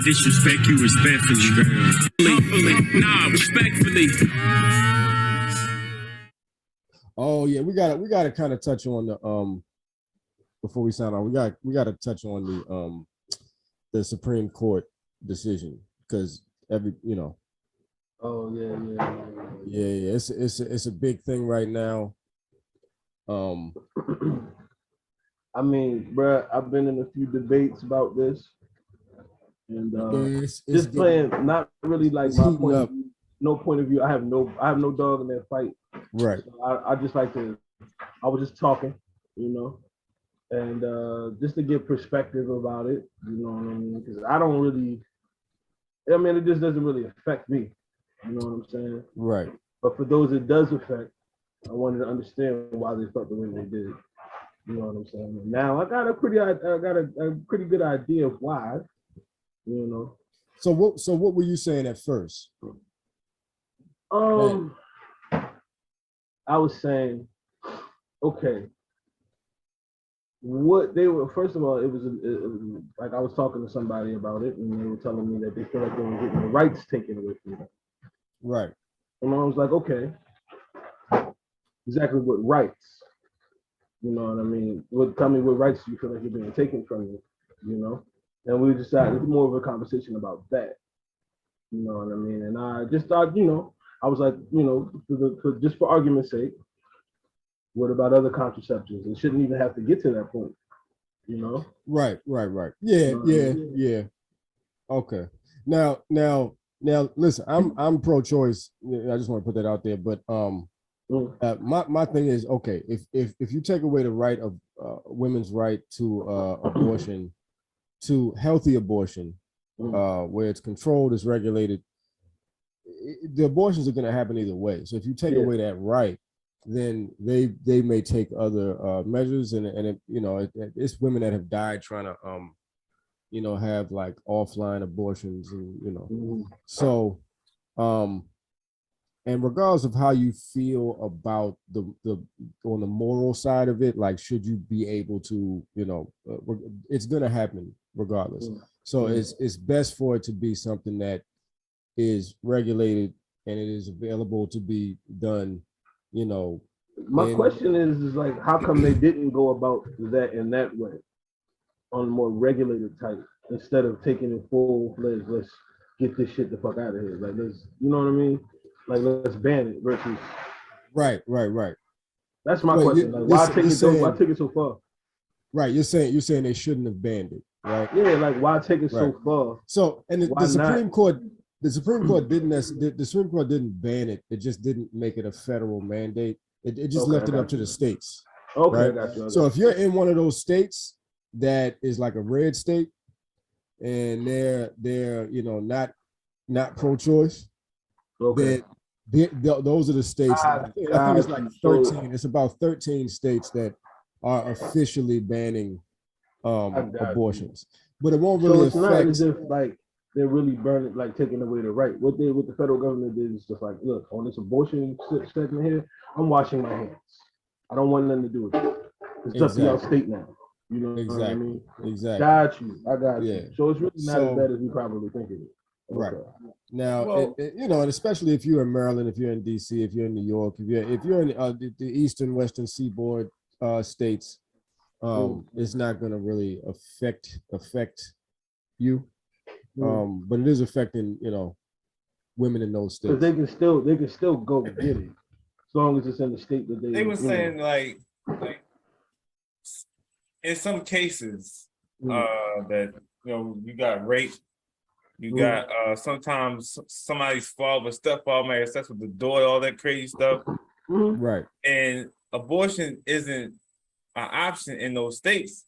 disrespect you respectfully. Humbly, nah, respectfully. Oh yeah, we gotta kind of touch on the before we sign on. We gotta touch on the Supreme Court decision because Oh yeah. It's a big thing right now. I mean, bruh, I've been in a few debates about this, and it's just playing, not really like my point up. of view, no point of view. I have no dog in that fight. Right. So I just like to. I was just talking, and just to give perspective about it, you know what I mean? Because I don't really. I mean, it just doesn't really affect me. You know what I'm saying? Right. But for those it does affect, I wanted to understand why they felt the way they did. You know what I'm saying? And now I got a pretty good idea of why. You know. So what were you saying at first? I was saying, okay, what they were, first of all, it was like I was talking to somebody about it, and they were telling me that they feel like they were getting the rights taken away from them. Right. And I was like, okay, exactly what rights? You know what I mean? Tell me what rights you feel like you're being taken from you, you know? And we decided it's more of a conversation about that. You know what I mean? And I just thought, I was like, just for argument's sake, what about other contraceptives? It shouldn't even have to get to that point, you know? Right. Yeah. Okay. Now, listen, I'm pro-choice. I just want to put that out there. But my thing is, okay, if you take away the right of women's right to abortion, to healthy abortion, where it's controlled, it's regulated, the abortions are going to happen either way. So if you take away that right, then they may take other measures, and it's women that have died trying to have like offline abortions, and so and regardless of how you feel about the on the moral side of it, like should you be able to, it's gonna happen regardless. So it's best for it to be something that is regulated and it is available to be done, My question is like, how come they didn't go about that in that way, on more regulated type, instead of taking it full-fledged, let's get this shit the fuck out of here. Like, let's, you know what I mean? Like, let's ban it versus. Right. That's my question. Like, why take it so far? Right. You're saying they shouldn't have banned it, right? Yeah, like why take it so far? So, and the Supreme Court didn't ban it. It just didn't make it a federal mandate. It just left it up to the states. Okay, right? I got you. So if you're in one of those states that is like a red state, and they're not pro-choice, then those are the states. I think it's like 13. It's about 13 states that are officially banning abortions, but it won't really affect. It's not as if like they're really burning, like taking away the right. What the federal government did is just like, look, on this abortion segment here, I'm washing my hands. I don't want nothing to do with it. It's up to y'all state now. You know what I mean? Exactly. Got you. I got you. So it's really not as bad as we probably think it is. Right. Now, and especially if you're in Maryland, if you're in DC, if you're in New York, if you're in the eastern, western seaboard states, it's not going to really affect you. But it is affecting, women in those states. Because they can still go get it, as long as it's in the state that they were saying like in some cases that you got rape. You got sometimes somebody's father, stepfather may have sex with the daughter, all that crazy stuff. Right. And abortion isn't an option in those states.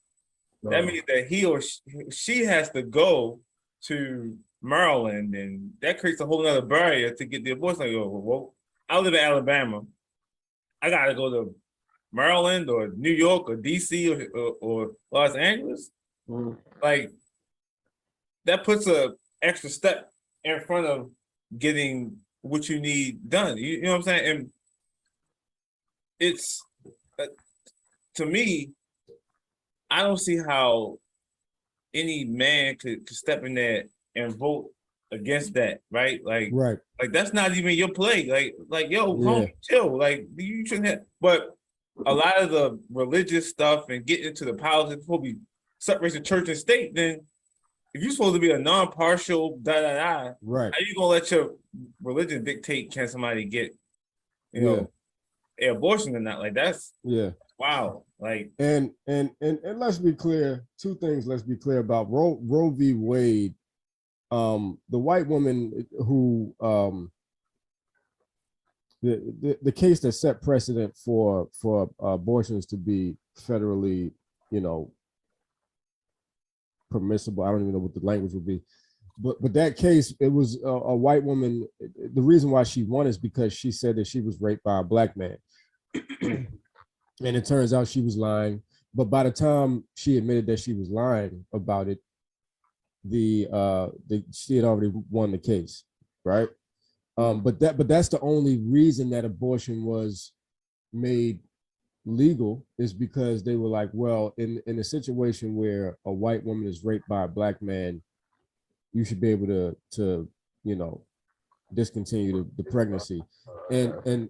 That means that he or she has to go to Maryland, and that creates a whole other barrier to get the abortion. Like, well, I live in Alabama. I got to go to Maryland or New York or DC or Los Angeles. Like, that puts a extra step in front of getting what you need done. You know what I'm saying? And it's to me, I don't see how any man could step in there and vote against that, right? Like that's not even your play. Like yo, homie, chill. Like you shouldn't have. But a lot of the religious stuff and getting into the politics supposed to be separation church and state. Then if you're supposed to be a non-partial right, how you gonna let your religion dictate can somebody get, you know, an abortion or not? Like that's wow. Like and let's be clear. Two things. Let's be clear about Roe v. Wade. The white woman who the case that set precedent for abortions to be federally, you know, permissible. I don't even know what the language would be, but that case, it was a white woman. The reason why she won is because she said that she was raped by a black man, and it turns out she was lying. But by the time she admitted that she was lying about it, she had already won the case, right? But that's the only reason that abortion was made legal is because they were like, well, in a situation where a white woman is raped by a black man, you should be able to you know, discontinue the pregnancy. And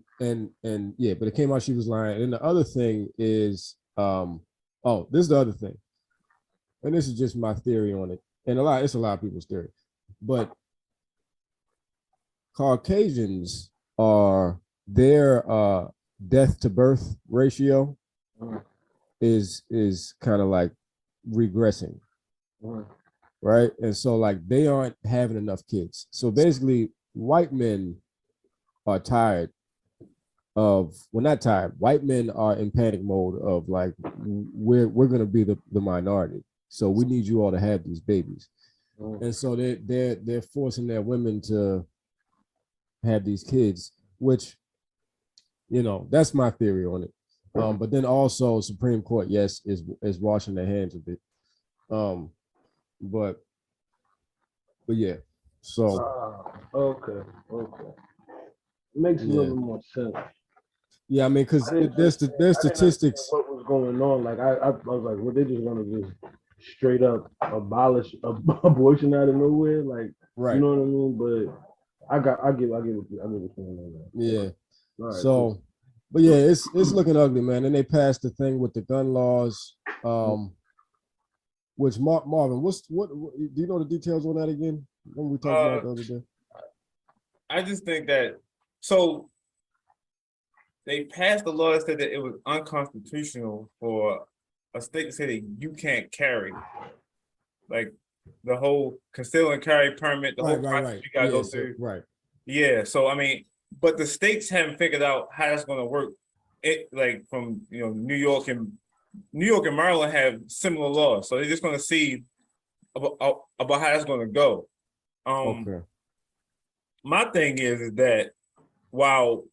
yeah, but it came out she was lying. And the other thing is, this is the other thing, and this is just my theory on it, and it's a lot of people's theory, but Caucasians are their death to birth ratio is kind of like regressing, right? And so like they aren't having enough kids. So basically, white men are tired of, well, not tired. White men are in panic mode of like, we're gonna be the minority, so we need you all to have these babies, and so they're forcing their women to have these kids, which, you know, that's my theory on it. But then also Supreme Court, yes, is washing their hands a bit. But yeah. So okay. Makes a little more sense. Yeah, I mean, because there's statistics. What was going on? Like I was like, well, they just want to just straight up abolish abortion out of nowhere, like, right? You know what I mean? But I get what you're saying on that. Yeah. Right, so, cool. But yeah, it's looking ugly, man. And they passed the thing with the gun laws, which Marvin, what do you know the details on that again? When we talked about the other day. I just think that they passed the law that said that it was unconstitutional for a state to say that you can't carry, like the whole conceal and carry permit, the whole process you gotta go through. Right. Yeah. So I mean, but the states haven't figured out how that's going to work. It like from New York and Maryland have similar laws, so they're just going to see about how that's going to go. Okay. My thing is that while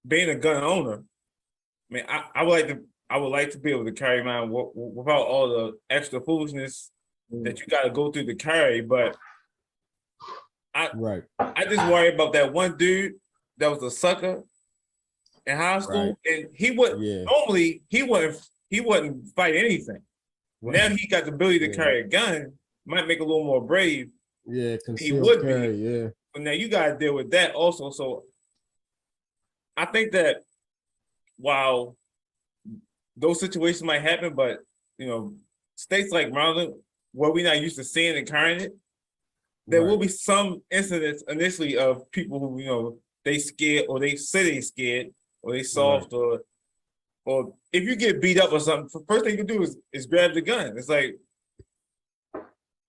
being a gun owner, I mean, I would like to be able to carry mine without all the extra foolishness that you got to go through to carry. But I just worry about that one dude that was a sucker in high school, and he would normally he wouldn't fight anything. Now he got the ability to carry a gun, might make a little more brave. Yeah, he would carry, be. Yeah. But now you got to deal with that also. So I think that while those situations might happen, but states like Maryland, where we're not used to seeing and carrying it, there will be some incidents initially of people who they scared, or they say they scared, or they soft, or if you get beat up or something, the first thing you can do is grab the gun. It's like,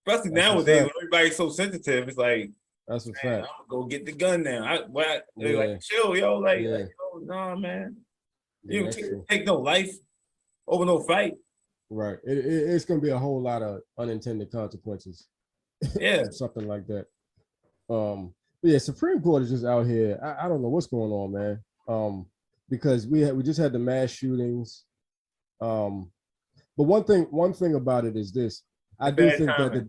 especially nowadays when everybody's so sensitive, it's like, that's a fact. I'm gonna go get the gun now. They're like, chill, yo, nah, man. You don't take no life over no fight. Right. It's gonna be a whole lot of unintended consequences. Yeah. Something like that. But yeah, Supreme Court is just out here. I don't know what's going on, man. Because we just had the mass shootings. But one thing about it is this. I do think that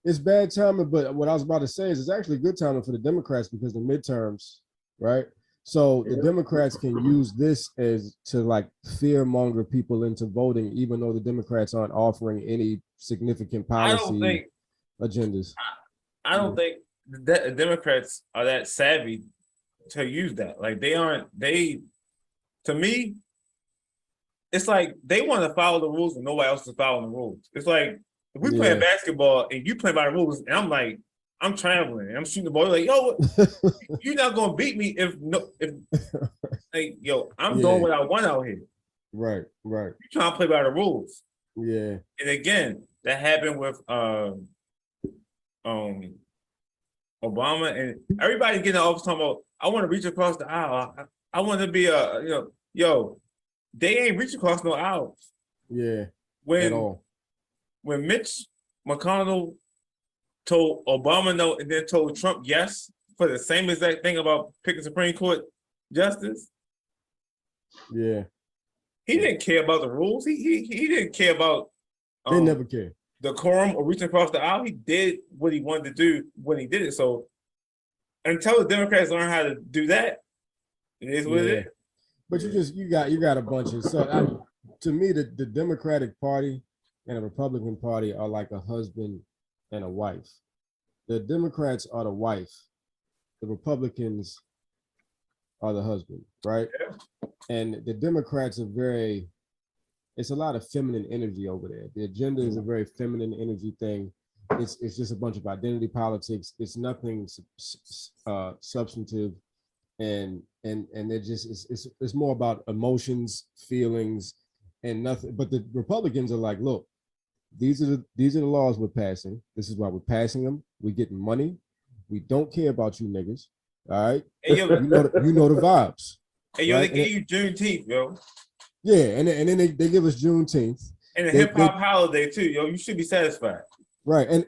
it's bad timing, but what I was about to say is it's actually good timing for the Democrats because the midterms, right? So the Democrats can use this as to like fear monger people into voting, even though the Democrats aren't offering any significant policy agendas. I don't think that the Democrats are that savvy to use that. Like they aren't. To me, it's like they want to follow the rules and nobody else is following the rules. It's like if we playing basketball and you play by the rules, and I'm like, I'm traveling and I'm shooting the ball. You're like, yo, you're not gonna beat me if like, yo, I'm doing what I want out here. Right. You trying to play by the rules. Yeah. And again, that happened with Obama and everybody getting off talking about, I want to reach across the aisle. I want to be they ain't reach across no aisles. Yeah. When at all. When Mitch McConnell told Obama no and then told Trump yes for the same exact thing about picking Supreme Court justice. Yeah. He didn't care about the rules. He didn't care about they never care. The quorum or reaching across the aisle. He did what he wanted to do when he did it. So until the Democrats learn how to do that, it is what it is. But you got a bunch of to me the Democratic Party and the Republican Party are like a husband and a wife. The Democrats are the wife. The Republicans are the husband, right? Yeah. And the Democrats are it's a lot of feminine energy over there. The agenda is a very feminine energy thing. It's just a bunch of identity politics. It's nothing substantive, and they're just it's more about emotions, feelings, and nothing. But the Republicans are like, look, these are the laws we're passing. This is why we're passing them. We're getting money. We don't care about you niggas. All right, hey, yo, you know the vibes. Hey yo, right? They gave you Juneteenth, yo. Yeah, and then they give us Juneteenth and a hip hop holiday too, yo. You should be satisfied. Right, and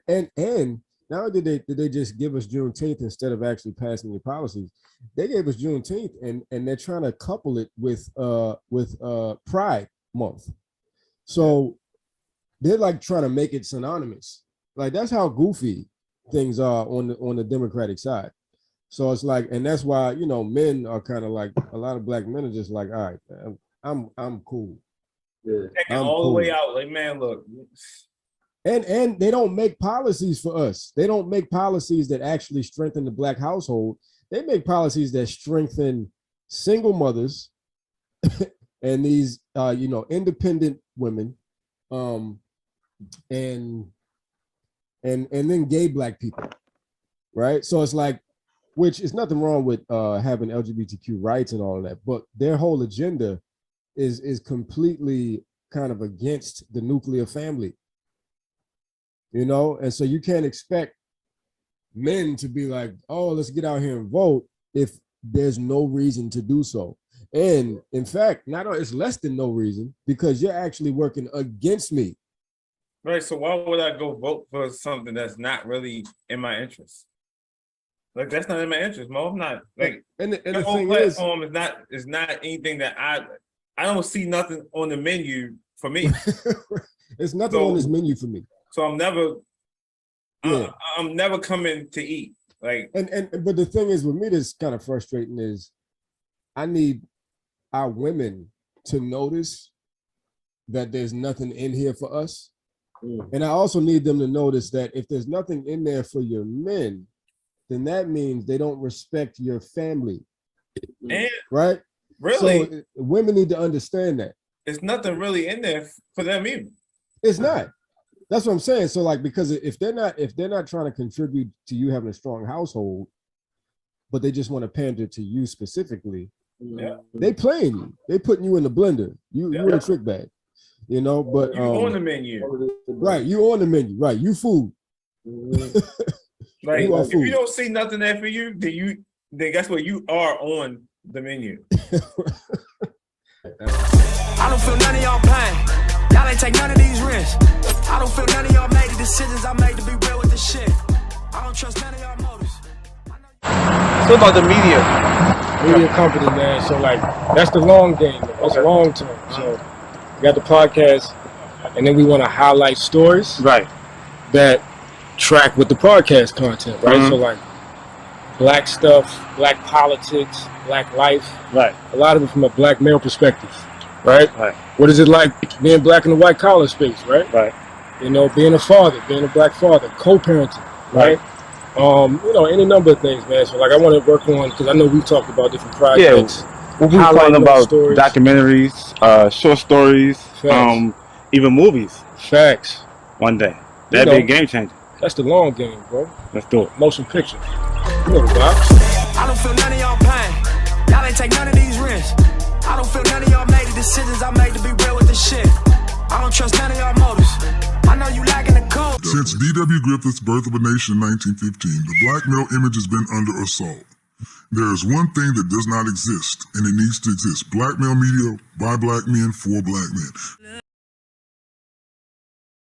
not only did they just give us Juneteenth instead of actually passing the policies, they gave us Juneteenth, and they're trying to couple it with Pride Month. So they're like trying to make it synonymous. Like that's how goofy things are on the Democratic side. So it's like, and that's why men are kind of like, a lot of black men are just like, all right, man, I'm cool. Yeah, I'm all cool. The way out. Like, man, look. And they don't make policies for us. They don't make policies that actually strengthen the black household. They make policies that strengthen single mothers and these independent women, and then gay black people, right? So it's like, which is nothing wrong with having LGBTQ rights and all of that, but their whole agenda is completely kind of against the nuclear family. And so you can't expect men to be like, oh, let's get out here and vote if there's no reason to do so. And in fact, it's less than no reason, because you're actually working against me. Right. So why would I go vote for something that's not really in my interest? Like that's not in my interest, Mo. I'm not like, and the whole platform is not anything that I don't see nothing on the menu for me. There's nothing on this menu for me. So I'm never coming to eat. Like, but the thing is, with me, that's kind of frustrating is I need our women to notice that there's nothing in here for us. And I also need them to notice that if there's nothing in there for your men, then that means they don't respect your family. And right? Really? So women need to understand that. There's nothing really in there for them either. It's not. That's what I'm saying. So like, because if they're not trying to contribute to you having a strong household, but they just want to pander to you specifically, they playing you. They putting you in the blender. You in a trick bag. But you on the menu. Right, you on the menu. Right, you food. Like if you don't see nothing there for you, then guess what? You are on the menu. I don't feel none of y'all pain. Y'all ain't take none of these risks. I don't feel none of y'all made the decisions I made to be real with this shit. I don't trust none of y'all motives. So about the media company, man. So like that's the long game. That's long term. So we got the podcast, and then we want to highlight stories, right, that track with the podcast content, right? Mm-hmm. So like black stuff, black politics, black life, right? A lot of it from a black male perspective, right? Right. What is it like being black in the white collar space, right? Right. Being a father, being a black father, co-parenting, right? You know, any number of things, man. So like I want to work on, because I know we've talked about different projects. We'll be talking about documentaries, short stories, even movies. Facts. One day. That'd be a game changer. That's the long game, bro. Let's do it. Motion picture. You know the vibes. I don't feel none of y'all pain. Y'all ain't take none of these risks. I don't feel none of y'all made the decisions I made to be real with this shit. I don't trust none of y'all motives. I know you lacking the code. Since D.W. Griffith's Birth of a Nation in 1915, the black male image has been under assault. There is one thing that does not exist, and it needs to exist. Black male media by black men for black men.